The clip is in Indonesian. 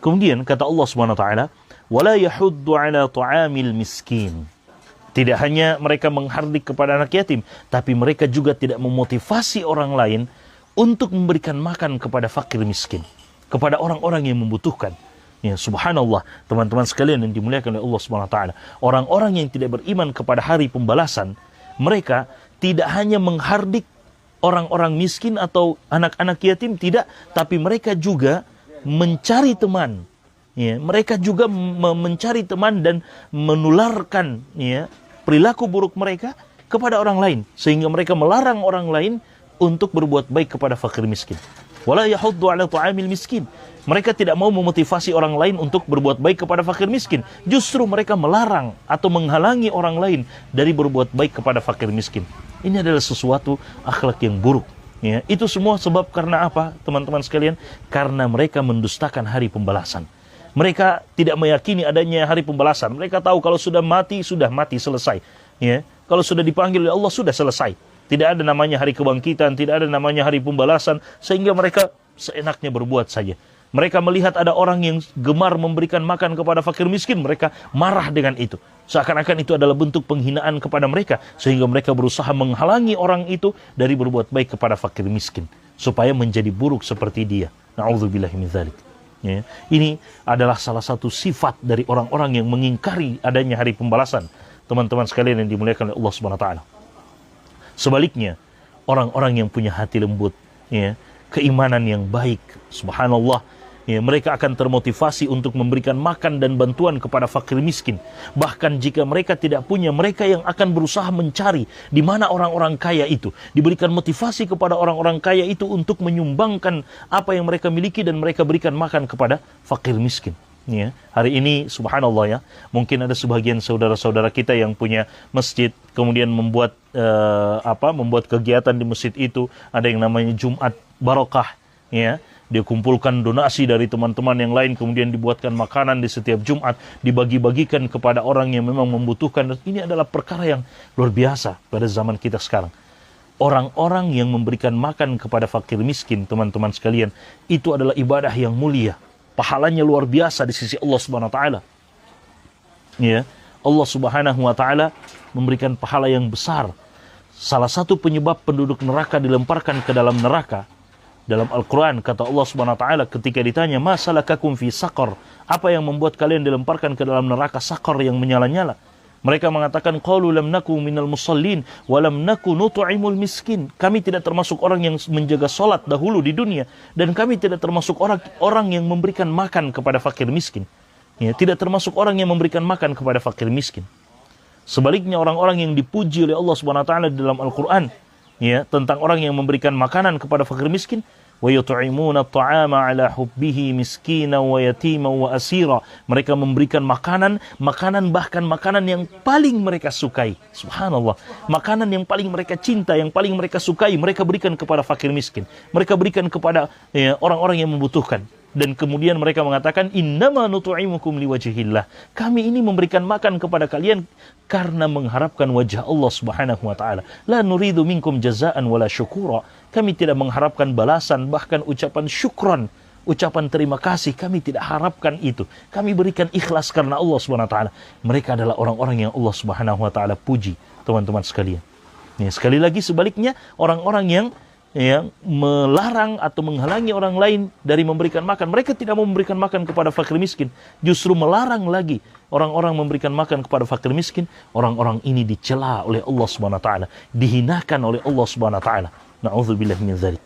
Kemudian kata Allah Subhanahu wa taala, "Wala yahuddu 'ala ta'amil miskin." Tidak hanya mereka menghardik kepada anak yatim, tapi mereka juga tidak memotivasi orang lain untuk memberikan makan kepada fakir miskin, kepada orang-orang yang membutuhkan. Ya, subhanallah, teman-teman sekalian yang dimuliakan oleh Allah Subhanahu wa taala. Orang-orang yang tidak beriman kepada hari pembalasan, mereka tidak hanya menghardik orang-orang miskin atau anak-anak yatim, tidak, tapi mereka juga mencari teman. Ya, mereka juga mencari teman dan menularkan ya perilaku buruk mereka kepada orang lain, sehingga mereka melarang orang lain untuk berbuat baik kepada fakir miskin. Wala yahuddu 'ala ta'amil miskin. Mereka tidak mau memotivasi orang lain untuk berbuat baik kepada fakir miskin. Justru mereka melarang atau menghalangi orang lain dari berbuat baik kepada fakir miskin. Ini adalah sesuatu akhlak yang buruk. Ya, itu semua sebab karena apa, teman-teman sekalian? Karena mereka mendustakan hari pembalasan. Mereka tidak meyakini adanya hari pembalasan. Mereka tahu kalau sudah mati, selesai. Ya, kalau sudah dipanggil oleh Allah, sudah selesai. Tidak ada namanya hari kebangkitan, tidak ada namanya hari pembalasan, sehingga mereka seenaknya berbuat saja. Mereka melihat ada orang yang gemar memberikan makan kepada fakir miskin, mereka marah dengan itu. Seakan-akan itu adalah bentuk penghinaan kepada mereka, sehingga mereka berusaha menghalangi orang itu dari berbuat baik kepada fakir miskin, supaya menjadi buruk seperti dia. Na'udzubillahi min dzalik. Ya. Ini adalah salah satu sifat dari orang-orang yang mengingkari adanya hari pembalasan. Teman-teman sekalian yang dimuliakan oleh Allah Subhanahu wa taala. Sebaliknya, orang-orang yang punya hati lembut, ya, keimanan yang baik, subhanallah, ya, mereka akan termotivasi untuk memberikan makan dan bantuan kepada fakir miskin. Bahkan jika mereka tidak punya, mereka yang akan berusaha mencari di mana orang-orang kaya itu. Diberikan motivasi kepada orang-orang kaya itu untuk menyumbangkan apa yang mereka miliki dan mereka berikan makan kepada fakir miskin. Ya, hari ini subhanallah ya, mungkin ada sebagian saudara-saudara kita yang punya masjid, kemudian membuat membuat kegiatan di masjid itu, ada yang namanya Jumat Barokah, ya. Dia kumpulkan donasi dari teman-teman yang lain, kemudian dibuatkan makanan di setiap Jumat, dibagi-bagikan kepada orang yang memang membutuhkan. Ini adalah perkara yang luar biasa pada zaman kita sekarang. Orang-orang yang memberikan makan kepada fakir miskin, teman-teman sekalian, itu adalah ibadah yang mulia. Pahalanya luar biasa di sisi Allah Subhanahu wa taala. Ya, Allah Subhanahu wa taala memberikan pahala yang besar. Salah satu penyebab penduduk neraka dilemparkan ke dalam neraka, dalam Al-Quran kata Allah Subhanahu wa taala ketika ditanya, "Ma salakakum fi saqar?" Apa yang membuat kalian dilemparkan ke dalam neraka saqar yang menyala-nyala? Mereka mengatakan, "Qalu lam naku minal musallin wa lam naku nut'imul miskin." Kami tidak termasuk orang yang menjaga salat dahulu di dunia, dan kami tidak termasuk orang yang memberikan makan kepada fakir miskin. Ya, tidak termasuk orang yang memberikan makan kepada fakir miskin. Sebaliknya, orang-orang yang dipuji oleh Allah Subhanahu wa taala di dalam Al-Qur'an, ya, tentang orang yang memberikan makanan kepada fakir miskin, wa yut'imuna at'ama 'ala hubbihi miskina wa yatima wa asira. Mereka memberikan makanan, bahkan makanan yang paling mereka sukai. Subhanallah. Makanan yang paling mereka cinta, yang paling mereka sukai, mereka berikan kepada fakir miskin. Mereka berikan kepada orang-orang yang membutuhkan. Dan kemudian mereka mengatakan, "Innama nut'imukum liwajhillah." Kami ini memberikan makan kepada kalian karena mengharapkan wajah Allah Subhanahu wa taala. La nuridu minkum jazaan wala syukura. Kami tidak mengharapkan balasan, bahkan ucapan syukran, ucapan terima kasih, kami tidak harapkan itu. Kami berikan ikhlas karena Allah Subhanahu wa taala. Mereka adalah orang-orang yang Allah Subhanahu wa taala puji, teman-teman sekalian. Ya, sekali lagi sebaliknya, orang-orang yang melarang atau menghalangi orang lain dari memberikan makan. Mereka tidak mau memberikan makan kepada fakir miskin, justru melarang lagi orang-orang memberikan makan kepada fakir miskin. Orang-orang ini dicela oleh Allah Subhanahu wa taala, dihinakan oleh Allah Subhanahu wa taala. Na'udzubillahi min dzalik.